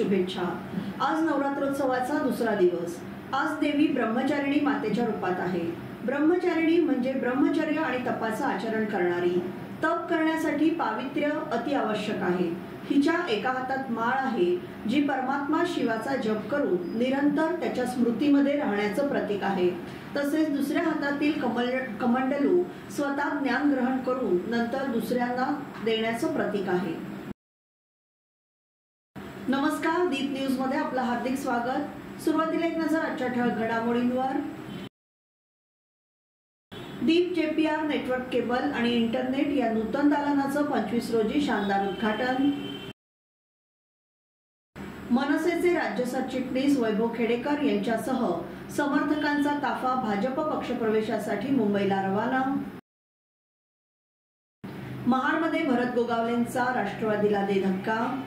शुभेच्छा। आज नवरात्रोत्सवाचा दुसरा दिवस। आज देवी ब्रह्मचारिणी मातेच्या रूपात आहे। ब्रह्मचारिणी म्हणजे ब्रह्मचर्य आणि तपाचं आचरण करणारी। तप करण्यासाठी पावित्र्य अति आवश्यक आहे। हिच्या एका हातात माळ आहे जी परमात्मा शिवाचा जप करून निरंतर त्याच्या स्मृतीमध्ये राहण्याचं प्रतीक आहे। तसेच दुसऱ्या हातातील कमंडलू स्वतः ज्ञान ग्रहण करून नंतर दुसऱ्यांना देण्याचं प्रतीक आहे। नमस्कार, दीप न्यूज मध्ये आपलं हार्दिक स्वागत। सुरुवातीला एक नजर आजच्या ठळक घडामोडींवर। दीप JPR नेटवर्क केबल आणि इंटरनेट या नूतन दालनाचं 25 रोजी शानदार उद्घाटन। मनसेचे राज्य सरचिटणीस वैभव खेडेकर यांच्यासह समर्थकांचा ताफा भाजप पक्षप्रवेशासाठी मुंबईला रवाना। महाडमध्ये भरत गोगावलेंचा राष्ट्रवादीला दे धक्का।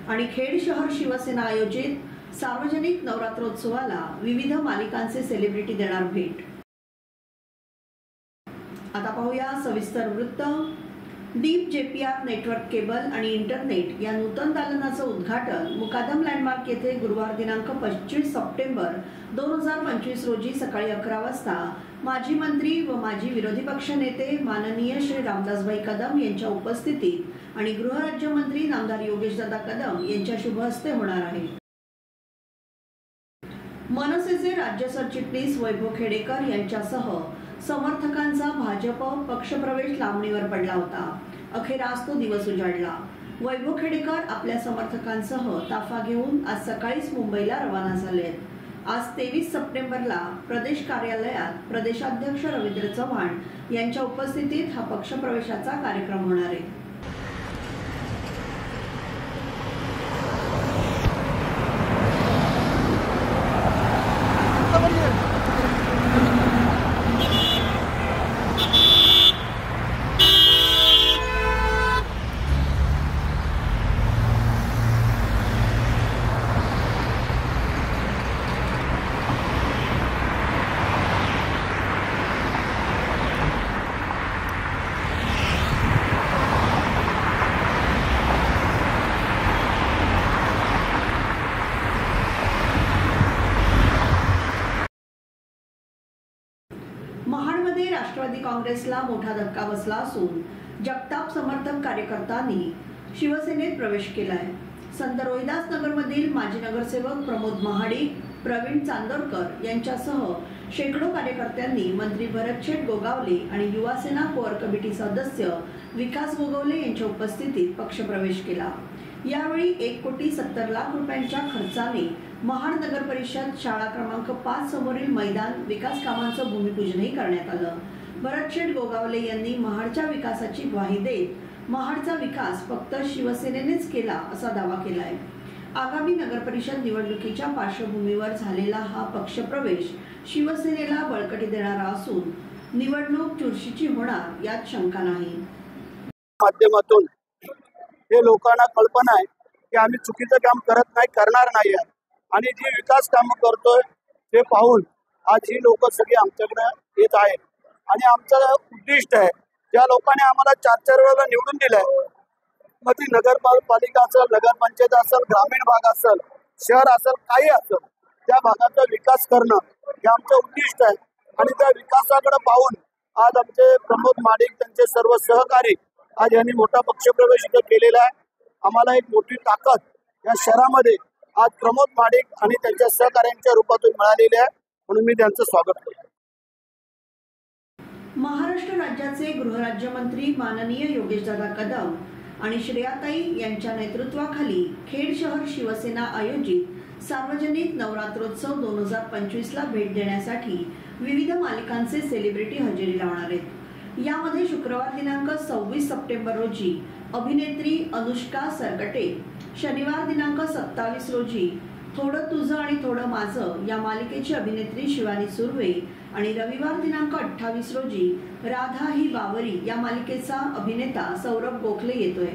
आणि खेड शहर शिवसेना आयोजित सार्वजनिक नवरात्रोत्सवाला विविध मालिकांचे सेलिब्रिटी देणार भेट। आता पाहूया सविस्तर वृत्त। दीप JPR नेटवर्क केबल आणि इंटरनेट या नूतन दालनाचं उद्घाटन मुकादम लँडमार्क येथे गुरुवार दिनांक 25 सप्टेंबर 2025 रोजी सकाळी 11 वाजता माजी मंत्री व माजी विरोधी पक्ष नेते माननीय श्री रामदासभाई कदम यांच्या उपस्थितीत आणि गृहराज्यमंत्री नामदार योगेशदादा कदम यांच्या शुभ हस्ते होणार आहे। मनसेचे राज्य सरचिटणीस वैभव खेडेकर यांच्यासह समर्थकांचा भाजप पक्षप्रवेश लांबणीवर पडला होता। अखेर आज तो दिवस उजाडला। वैभव खेडेकर आपल्या समर्थकांसह ताफा घेऊन आज सकाळीच मुंबईला रवाना झालेत। आज 23 सप्टेंबरला प्रदेश कार्यालयात प्रदेशाध्यक्ष रवींद्र चव्हाण यांच्या उपस्थितीत हा पक्षप्रवेशाचा कार्यक्रम होणार आहे। महाडमध्ये राष्ट्रवादी काँग्रेसला मोठा धक्का बसला असून जगताप समर्थक कार्यकर्त्यांनी शिवसेनेत प्रवेश केलाय। संत रोहिदास नगरमधील माजी नगरसेवक प्रमोद महाडिक, प्रवीण चांदोरकर यांच्यासह शेकडो कार्यकर्त्यांनी मंत्री भरतशेठ गोगावले आणि युवासेना कोर कमिटी सदस्य विकास गोगावले यांच्या उपस्थितीत पक्षप्रवेश केला। यावेळी 1,70,00,000 रुपयांच्या खर्चाने महाड नगर परिषद शाळा क्रमांक 5 समोरील मैदान विकास कामांचं भूमिपूजनही करण्यात आलं। भरतशेठ गोगावले यांनी महाडच्या विकासाची ग्वाही देत महाडचा विकास फक्त शिवसेनेनेच केला असा दावा केलाय। आगामी नगर परिषद निवडणुकीच्या पार्श्वभूमीवर झालेला हा पक्षप्रवेश शिवसेनेला बळकटी देणारा असून निवडणूक चुरशीची होणार यात शंका नाही। माध्यमातून हे लोकांना कल्पना आहे की आम्ही चुकीचं काम करणार नाही आणि जी विकास कामं करतोय ते पाहून आज ही लोक सगळी आमच्याकडे येत आहेत आणि आमचं उद्दिष्ट आहे ज्या लोकांनी आम्हाला 4-4 वेळेला निवडून दिलंय, मग ती नगरपालिका असेल, नगरपंचायत असेल, ग्रामीण भाग असेल, शहर असेल, काही असेल, त्या भागाचा विकास करणं हे आमचं उद्दिष्ट आहे। आणि त्या विकासाकडे पाहून आज आमचे प्रमोद महाडिक त्यांचे सर्व सहकारी आज यांनी मोठा पक्षप्रवेश इथे केलेला आहे। आम्हाला एक मोठी ताकद या शहरामध्ये आज प्रमोद महाडिक आणि त्यांच्या सहकार्यांच्या रूपातून मिळालेली आहे, म्हणून मी त्यांचं स्वागत करतो। महाराष्ट्र राज्याचे गृहराज्यमंत्री माननीय योगेशदादा कदम आणि श्रेयाताई यांच्या नेतृत्वाखाली खेड शहर शिवसेना आयोजित सार्वजनिक नवरात्रोत्सव 2025 ला भेट देण्यासाठी विविध मालिकांचे सेलिब्रिटी हजेरी लावणार आहेत। यामध्ये शुक्रवार दिनांक 26 सप्टेंबर रोजी अभिनेत्री अनुष्का सरकटे, शनिवार दिनांक 27 रोजी थोडं तुझं आणि थोडं माझं या मालिकेची अभिनेत्री शिवानी सुर्वे आणि रविवार दिनांक 28 रोजी राधा ही बावरी या मालिकेचा अभिनेता सौरभ गोखले येतोय।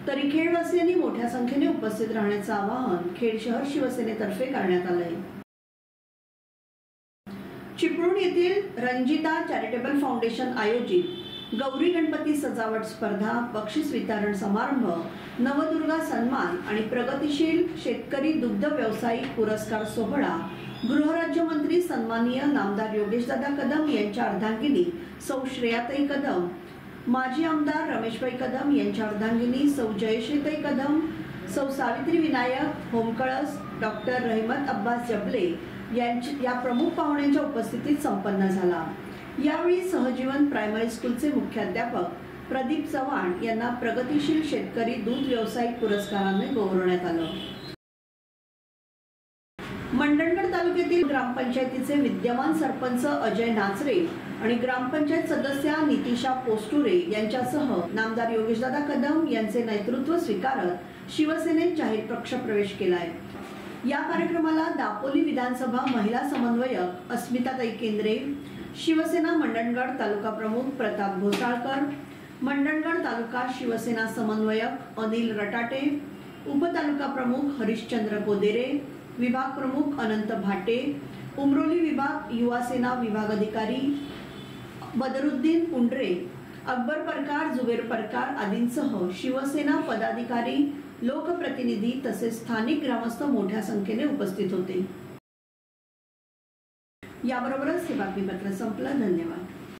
तरी खेडवासियांनी मोठ्या संख्येने उपस्थित राहण्याचं आवाहन खेड शहर शिवसेनेतर्फे करण्यात आलंय। चिपळूण येथील रंजिता चॅरिटेबल फाउंडेशन आयोजित गौरी गणपती सजावट स्पर्धा, बक्षीस वितरण समारंभ नवदुर्गा सन्मान आणि प्रगतिशील शेतकरी दुग्ध व्यावसायिक पुरस्कार सोहळा गृहराज्यमंत्री सन्माननीय नामदार योगेशदादा कदम यांच्या अर्धांगिनी सौ श्रेयाताई कदम, माजी आमदार रमेशभाई कदम यांच्या अर्धांगिनी सौ जयश्रीताई कदम, सौ सावित्री विनायक होमकळस, डॉक्टर रहमत अब्बास जबले या प्रमुख पाहुण्यांच्या उपस्थितीत संपन्न झाला। यावेळी सहजीवन प्रायमरी स्कूलचे मुख्याध्यापक प्रदीप चव्हाण यांना प्रगतिशील शेतकरी दूध व्यावसायिक पुरस्काराने गौरवण्यात आलं। मंडणगड तालुक्यातील ग्रामपंचायतीचे विद्यमान सरपंच अजय नाचरे आणि ग्रामपंचायत सदस्या नितिशा पोस्टुरे यांच्यासह नामदार योगेशदादा कदम यांचे नेतृत्व स्वीकारत शिवसेनेत जाहीर पक्ष प्रवेश केलाय। या कार्यक्रमाला दापोली विधानसभा महिला समन्वयक अस्मिताताई केंद्रे, शिवसेना मंडणगड तालुका प्रमुख प्रताप घोसाळकर, मंडणगड तालुका शिवसेना समन्वयक अनिल रटाटे, उपतालुका प्रमुख हरिश्चंद्र कोदेरे, विभाग प्रमुख अनंत भाटे, उमरोली विभाग युवा सेना विभाग अधिकारी बदरुद्दीन पुंडरे, अकबर परकार, जुबेर परकार आदींसह शिवसेना पदाधिकारी, लोकप्रतिनिधी तसेच स्थानिक ग्रामस्थ मोठ्या संख्येने उपस्थित होते। याबरोबरच हे बातमीपत्र संपलं। धन्यवाद।